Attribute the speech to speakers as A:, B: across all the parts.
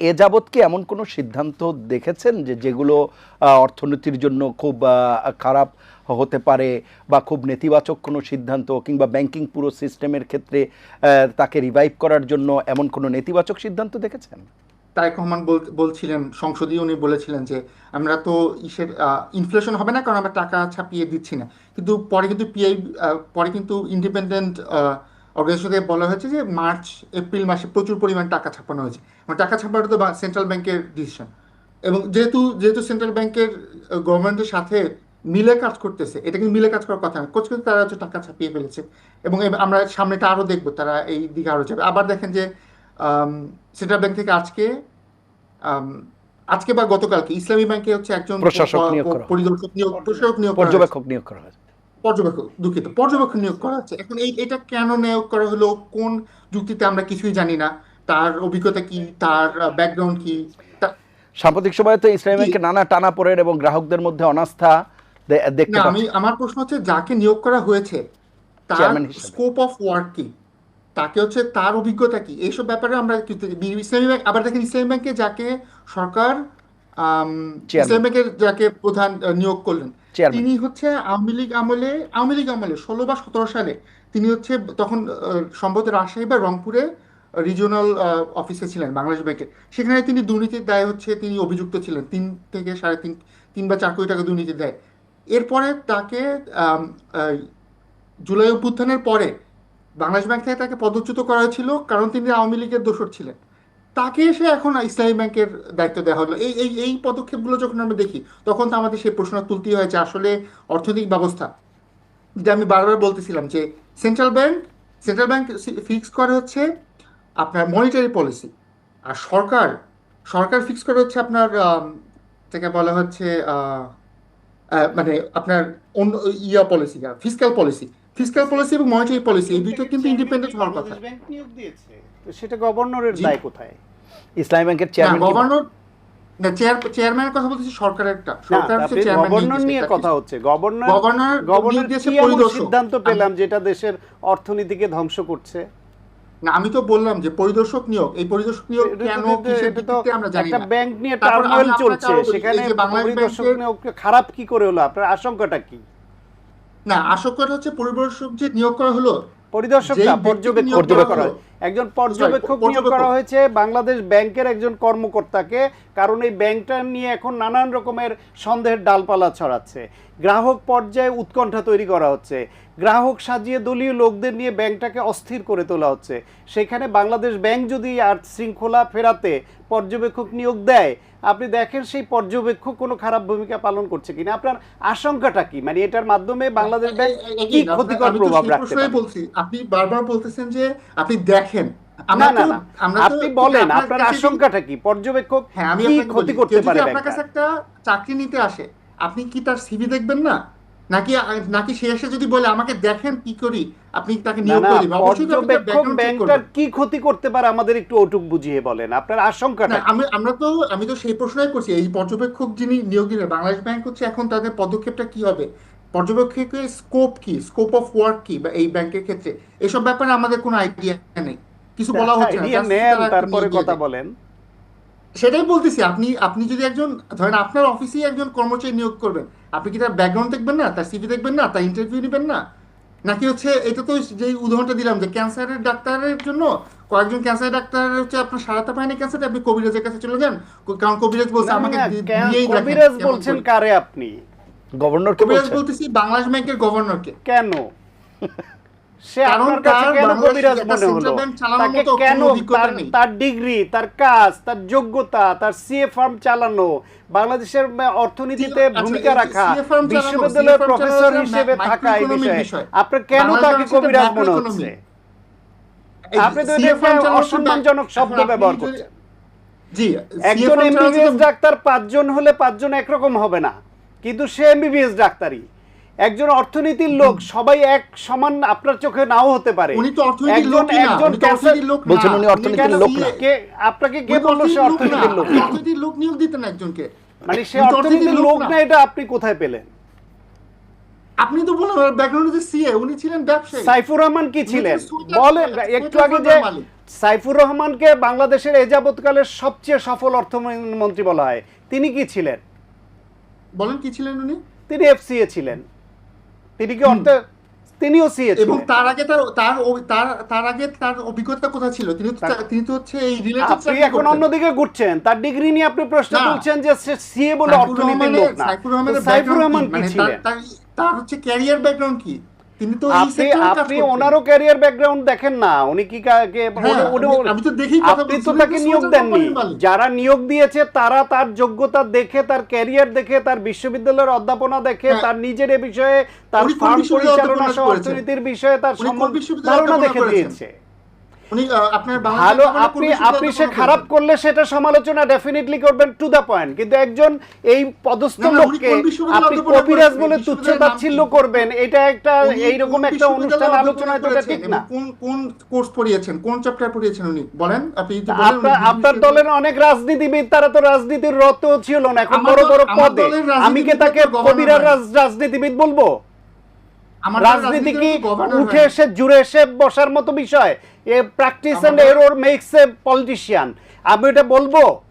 A: এ যাবৎ কি এমন কোনো সিদ্ধান্ত দেখেছেন যেগুলো অর্থনীতির জন্য খুব খারাপ হতে পারে বা খুব নেতিবাচক কোনো সিদ্ধান্ত কিংবা ব্যাংকিং পুরো সিস্টেমের ক্ষেত্রে তাকে রিভাইভ করার জন্য এমন কোনো নেতিবাচক সিদ্ধান্ত দেখেছেন?
B: তারেক রহমান বলছিলেন, সংসদীয় উনি বলেছিলেন যে আমরা তো ইনফ্লেশন হবে না কারণ আমরা টাকা ছাপিয়ে দিচ্ছি না। কিন্তু পরে কিন্তু পরে কিন্তু ইন্ডিপেন্ডেন্ট অর্গানাইজেশন থেকে বলা হয়েছে যে মার্চ এপ্রিল মাসে প্রচুর পরিমাণ টাকা ছাপানো হয়েছে। মানে টাকা ছাপানো তো সেন্ট্রাল ব্যাংকের ডিসিশন, এবং যেহেতু যেহেতু সেন্ট্রাল ব্যাংকের গভর্নমেন্টের সাথে মিলে কাজ করতেছে, এটা কিন্তু মিলে কাজ করার কথা না, কোচ কিন্তু তারা হচ্ছে টাকা ছাপিয়ে ফেলেছে। এবং আমরা সামনেটা আরো দেখবো তারা এই দিকে আরো যাবে। আবার দেখেন যে সেন্ট্রাল ব্যাংক থেকে আম, আজকে বা গতকালকে ইসলামী ব্যাংকে হচ্ছে একজন
A: প্রশাসক নিয়োগ করা হয়,
B: প্রশাসক নিয়োগ করা হয়েছে।
A: পর্যবেক্ষক নিয়োগ করা হয়।
B: পর্যবেক্ষক নিয়োগ করা হচ্ছে। এখন এটা কেন নিয়োগ করা হলো, কোন যুক্তিতে, আমরা কিছুই জানি না। তার অভিজ্ঞতা কি, তার ব্যাকগ্রাউন্ড কি,
A: সাম্প্রতিক সময়ে তো ইসলামী
B: কি
A: ব্যাংকে নানা টানাপোড়েন এবং গ্রাহকদের মধ্যে অনাস্থা দেখতে
B: না,
A: পাচ্ছি
B: আমার প্রশ্ন হচ্ছে যাকে নিয়োগ করা হয়েছে তার
A: চেয়ারম্যান হিসেবে।
B: স্কোপ অফ ওয়ার্ক কি, তাকে হচ্ছে তার অভিজ্ঞতা কি, এইসব ব্যাপারে আমরা ইসলামী ব্যাংক, আবার দেখেন ইসলামী ব্যাংকে যাকে সরকার আম,
A: চেয়ারম্যান,
B: ইসলামী ব্যাংকের যাকে প্রধান নিয়োগ করলেন,
A: চেয়ারম্যান।
B: তিনি হচ্ছে আওয়ামী লীগ আমলে 16 বা 17 সালে তিনি হচ্ছে তখন সম্ভবত রাজশাহী বা রংপুরে রিজিওনাল অফিসে ছিলেন বাংলাদেশ ব্যাংকের। সেখানে তিনি দুর্নীতির দায়ে হচ্ছে তিনি অভিযুক্ত ছিলেন, 3 থেকে 3.5 বা 4 কোটি টাকা দুর্নীতির দায়ে। এরপরে তাকে আম, আহ, জুলাই অভ্যুত্থানের পরে বাংলাদেশ ব্যাংক থেকে তাকে পদচ্যুত করা হয়েছিল কারণ তিনি আওয়ামী লীগের দোসর ছিলেন। তাকে এসে এখন ইসলামী ব্যাংকের দায়িত্ব দেওয়া হলো। এই পদক্ষেপগুলো যখন আমরা দেখি তখন তো আমাদের সেই প্রশ্ন তুলতেই হয়েছে আসলে অর্থনৈতিক ব্যবস্থা, যে আমি বারবার বলতেছিলাম যে central bank central bank fix করে হচ্ছে আপনার মনিটারি পলিসি, আর সরকার সরকার ফিক্স করে হচ্ছে আপনার যেটাকে বলা হচ্ছে মানে আপনার অন্য পলিসি, ফিসক্যাল পলিসি এবং মনিটারি পলিসি, এই দুইটা কিন্তু ইন্ডিপেন্ডেন্ট হওয়ার কথা।
C: বাংলাদেশ ব্যাংক নিয়োগ দিয়েছে, তো সেটা গভর্নরের
B: জি,
C: দায় কোথায়?
A: ইসলামী ব্যাংকের
B: না
A: চেয়ারম্যান কি?
B: গভর্নর, না চেয়ারম্যানের কথা বলতেছি, সরকারেরটা,
C: না,
B: সরকার হচ্ছে
C: তারপরে
B: চেয়ারম্যান নিয়োগ
C: গভর্নর
B: দিয়েছে।
C: নিয়ে কথা হচ্ছে। গভর্নর
B: গভর্নর নিয়োগ
C: গভর্নর
B: দিয়েছে
C: কি এমন
B: পরিদর্শক।
C: সিদ্ধান্ত
B: আমি
C: পেলাম যেটা দেশের অর্থনীতিকে ধ্বংস করছে?
B: না, আমি তো বললাম যে পরিদর্শক নিয়োগ, এই পরিদর্শক নিয়োগ
C: এটা
B: কেন,
C: তো
B: কিসের
C: এটা তো
B: ভিত্তিতে আমরা জানি
C: একটা
B: না।
C: ব্যাংক নিয়ে
B: তারপর আমি
C: টার্মোইল
B: আপনাকে
C: চলছে,
B: আরো বলি,
C: সেখানে
B: এই যে বাংলাদেশ
C: পরিদর্শক
B: ব্যাংকের,
C: নিয়োগ খারাপ কি করে হলো? আপনার আশঙ্কাটা কি?
B: না আশঙ্কাটা হচ্ছে পরিদর্শক যে নিয়োগ করা হলো,
C: পরিদর্শক
B: যেই
C: না,
B: ব্যক্তিকে নিয়োগ
C: পর্যবেক্ষক
B: করা
C: নিয়োগ করা
B: হলো,
C: হয়। একজন
B: সরি,
C: পর্যবেক্ষক নিয়োগ করা
B: পর্যবেক্ষক,
C: হয়েছে বাংলাদেশ ব্যাংকের একজন কর্মকর্তাকে, কারণ এই ব্যাংকটা নিয়ে এখন নানান রকমের সন্দেহের ডালপালা ছড়াচ্ছে। গ্রাহক পর্যায়ে উৎকণ্ঠা তৈরি করা হচ্ছে, গ্রাহক সাজিয়ে দলীয় লোকদের নিয়ে ব্যাংকটাকে অস্থির করে তোলা হচ্ছে। সেখানে বাংলাদেশ ব্যাংক যদি আইন শৃঙ্খলা ফেরাতে পর্যবেক্ষক নিয়োগ দেয়, আপনি দেখেন সেই পর্যবেক্ষক কোনো খারাপ ভূমিকা পালন করছে কিনা। আপনার আশঙ্কাটা কি? মানে এটার মাধ্যমে বাংলাদেশ ব্যাংক কি ক্ষতিকর
B: আমি তো
C: প্রভাব
B: সেই
C: রাখতে
B: প্রশ্নই
C: পারে?
B: বলছি, আপনি বারবার বলতেছেন যে আপনি দেখেন।
C: না
B: আমরা
C: না
B: তো
C: না,
B: আমরা তো
C: আপনি বলেন
B: আপনার
C: আপনার
B: কাছে,
C: আশঙ্কাটা কি? পর্যবেক্ষক
B: হ্যাঁ আমি
C: কি
B: আপনাকে
C: ক্ষতি
B: বলি,
C: করতে
B: কেউ যদি
C: পারে
B: আপনার কাছে
C: ব্যাংকটার?
B: একটা চাকরি নিতে আসে, আপনি কি তার সিভি দেখবেন না? নাকি নাকি সে এসে যদি বলে আমাকে দেখেন কি করি, আপনি তাকে
C: না
B: নিয়োগ
C: না,
B: করে দিবেন? অবশ্যই তো আপনি তার
C: পর্যবেক্ষক
B: ব্যাকগ্রাউন্ড চেক
C: ব্যাংকটার
B: করবেন।
C: কি ক্ষতি করতে পারে আমাদের একটু ওটুক বুঝিয়ে বলেন, আপনার
B: না
C: আশঙ্কাটা কি?
B: আমি তো সেই প্রশ্নই করছি, এই পর্যবেক্ষক যিনি নিয়োগ দিলেন বাংলাদেশ ব্যাংক হচ্ছে, এখন তাদের পদক্ষেপটা কি হবে, পর্যবেক্ষকের স্কোপ কি, স্কোপ অফ ওয়ার্ক কি, বা এই ব্যাংকের ক্ষেত্রে এসব ব্যাপারে আমাদের কোনো আইডিয়া নেই, কিছু বলা হচ্ছে না,
C: আইডিয়া
B: জাস্ট
C: নেন,
B: তারা একটা
C: তারপরে
B: নিয়োগ দিয়ে
C: কথা
B: দেয়।
C: বলেন।
B: সেটাই বলতেছি, আপনি আপনি যদি একজন, ধরেন আপনার অফিসেই একজন কর্মচারী নিয়োগ করবেন, আপনি কি তার ব্যাকগ্রাউন্ড দেখবেন না, তার সিভি দেখবেন না, তার ইন্টারভিউ নেবেন না? নাকি হচ্ছে, এটা তো যেই উদাহরণটা দিলাম যে ক্যান্সারের ডাক্তারের জন্য, কয়েকজন ক্যান্সার ডাক্তার হচ্ছে আপনার সারাতে পায়নি ক্যান্সারটা, আপনি কবিরাজের কাছে চলে যান, কারণ কবিরাজ বলছে
C: না
B: আমাকে
C: না,
B: দিয়েই দেখেন
C: কবিরাজ
B: কেমন
C: বলছেন
B: করি।
C: কারে আপনি?
A: গভর্নরকে
B: কবিরাজ
A: বলছেন?
B: বলতেছি বাংলাদেশ ব্যাংকের গভর্নরকে।
C: কেন সে
B: কারণ
C: আপনার কাছে
B: তার
C: কেন কবিরাজ
B: একটা
C: মনে হলো?
B: সেন্ট্রাল ব্যাংক চালানোর
C: তাকে
B: মতো
C: কেন,
B: কোনো অভিজ্ঞতা
C: তার
B: নেই।
C: তার ডিগ্রি, তার কাজ, তার যোগ্যতা, তার সিএ ফার্ম চালানো, বাংলাদেশের অর্থনীতিতে
B: আচ্ছা,
C: ভূমিকা
B: এই
C: রাখা,
B: সিএ ফার্ম চালানো,
C: বিশ্ববিদ্যালয়ের
B: সিএ ফার্ম চালানো
C: প্রফেসর
B: হচ্ছে
C: হিসেবে থাকা, এই
B: মাইক্রো
C: বিষয়ে
B: বিষয়।
C: আপনার কেন
B: বাংলাদেশ
C: তাকে
B: ব্যাংক হচ্ছে
C: কবিরাজ
B: ম্যাক্রো
C: মনে
B: ইকোনমি।
C: হচ্ছে?
B: এই
C: আপনি তো
B: সিএ
C: এটা
B: ফার্ম চালানো হচ্ছে
C: অসম্মানজনক
B: এখন
C: শব্দ
B: আপনি
C: ব্যবহার
B: যদি,
C: করছেন।
B: জি, সিএ
C: একজন
B: ফার্ম চালানো হচ্ছে
C: এমবিবিএস ডাক্তার 5 জন হলে 5 জন একরকম হবে না, কিন্তু সে এমবিবিএস ডাক্তারই। একজন অর্থনীতির লোক, সবাই এক সমান আপনার চোখে নাও হতে পারে।
B: উনি তো অর্থনীতির
C: একজন
B: লোকই না,
C: একজন
B: উনি তো
C: ক্যান্সার
B: অর্থনীতির লোক না।
A: বলছেন উনি
B: উনি
A: অর্থনীতির
B: কেন
A: লোক না?
C: কে আপনাকে কে
B: উনি তো
C: বললো সে
B: অর্থনীতির লোক না,
C: অর্থনীতির লোক
B: আপনি
C: না?
B: অর্থনীতির লোক নিয়োগ দিতেন একজনকে।
C: মানে সে
B: উনি তো
C: অর্থনীতির লোক
B: না।
C: না, এটা আপনি কোথায় পেলেন?
B: আপনি তো বললেন ব্যাকগ্রাউন্ডে সিএ, উনি ছিলেন ব্যবসায়ী।
C: সাইফুর রহমান কি ছিলেন
B: সোয়েটার
C: বলেন একটু আগে যে
B: মালিক।
C: সাইফুর রহমানকে বাংলাদেশের এ যাবৎকালের সবচেয়ে সফল অর্থমন্ত্রী বলা হয়, তিনি কি ছিলেন?
B: বলেন কি ছিলেন উনি?
C: তিনি এফসিএ ছিলেন। তিনি কি তিনিও সিএ
B: এবং
C: ছিলেন।
B: তার আগে তার আগে তার অভিজ্ঞতা কোথায় ছিল? তিনি তো হচ্ছে এই রিলেটিভ।
C: আপনি এখন অন্যদিকে ঘুরছেন, তার ডিগ্রি নিয়ে আপনি প্রশ্ন
B: না।
C: তুলছেন যে সিএ বলে অর্থনীতির লোক না। সাইফুর রহমান কি ছিলেন?
B: তার হচ্ছে ক্যারিয়ার ব্যাকগ্রাউন্ড কি? তিনি তো এই
C: আপনি
B: সেক্টরে কাজ
C: আপনি
B: করতেন।
C: ওনারও ক্যারিয়ার ব্যাকগ্রাউন্ড দেখেন না, উনি কি
B: হ্যাঁ, আমি তো দেখেই কথা
C: আপনি
B: বলছি,
C: তো
B: উনি
C: তাকে
B: তো
C: নিয়োগ
B: সোয়েটার
C: দেননি।
B: কোম্পানির মালিক।
C: যারা নিয়োগ দিয়েছে তারা তার যোগ্যতা দেখে, তার ক্যারিয়ার দেখে, তার বিশ্ববিদ্যালয়ের অধ্যাপনা দেখে,
B: হ্যাঁ।
C: তার নিজের এ বিষয়ে, তার
B: উনি কোন
C: ফার্ম
B: বিশ্ববিদ্যালয়ে
C: পরিচালনা
B: অধ্যাপনা
C: সহ
B: করেছেন?
C: অর্থনীতির বিষয়ে তার
B: উনি কোন বিশ্ববিদ্যালয়ে
C: ধারণা
B: অধ্যাপনা
C: দেখে
B: করেছেন?
C: দিয়েছে।
B: উনি আপনার
C: ভালো, আপনি সে খারাপ করলে সেটা সমালোচনা ডেফিনেটলি করবেন টু দা পয়েন্ট, কিন্তু একজন এই পদস্থ
B: না, উনি
C: লোককে
B: কোন বিশ্ববিদ্যালয়ে
C: আপনি
B: অধ্যাপনা
C: কবিরাজ
B: করেছেন?
C: বলে
B: এই
C: তুচ্ছ
B: বিশ্ববিদ্যালয়ের নাম
C: তাচ্ছিল্য
B: কি?
C: করবেন, এটা একটা
B: উনি
C: এইরকম
B: কোন
C: একটা অনুষ্ঠান
B: বিশ্ববিদ্যালয়ে
C: আলোচনায় তো এটা
B: করেছেন
C: ঠিক
B: এবং
C: না।
B: কোন কোর্স পড়িয়েছেন, কোন চ্যাপ্টার পড়িয়েছেন উনি বলেন? আপনি যদি বলেন উনি
C: আপনার দলের অনেক রাজনীতিবিদ, তারা তো রাজনীতির রত ছিল না, এখন
B: আমার
C: বড় বড়
B: আমার
C: পদে।
B: দলের
C: আমি কি
B: রাজনীতিবিদ
C: তাকে
B: তো গভর্নর
C: কবিরাজ
B: হয়।
C: রাজনীতিবিদ বলবো?
B: আমার
C: রাজনীতি কি
B: গভর্নর
C: উঠে এসে জুড়ে এসে বসার মতো বিষয়? A practice and error makes a politician. আমি এটা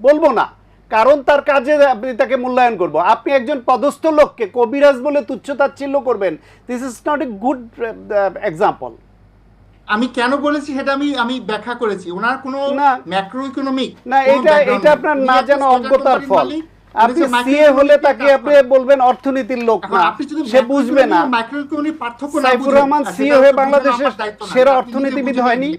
C: বলবো না, কারণ তার কাজে আপনি তাকে মূল্যায়ন করব। আপনি একজন পদস্থ লোককে কবিরাজ বলে তুচ্ছ-তাচ্ছিল্য করবেন, this is not a good example.
B: আমি কেন বলেছি সেটা আমি ব্যাখ্যা করেছি। ওনার কোনো
C: না।
B: ম্যাক্রো ইকোনমিক
C: না, এটা আপনার না জানা অজ্ঞতার ফল। আপনি সিএ হলে তাকে আপনি বলবেন অর্থনীতির লোক না, সে বুঝবে না।
B: মাইক্রো ইকোনমিক পার্থক্য না
C: সাইফুর রহমান সিএ হয়ে বাংলাদেশের সেরা অর্থনীতিবিদ হয়নি।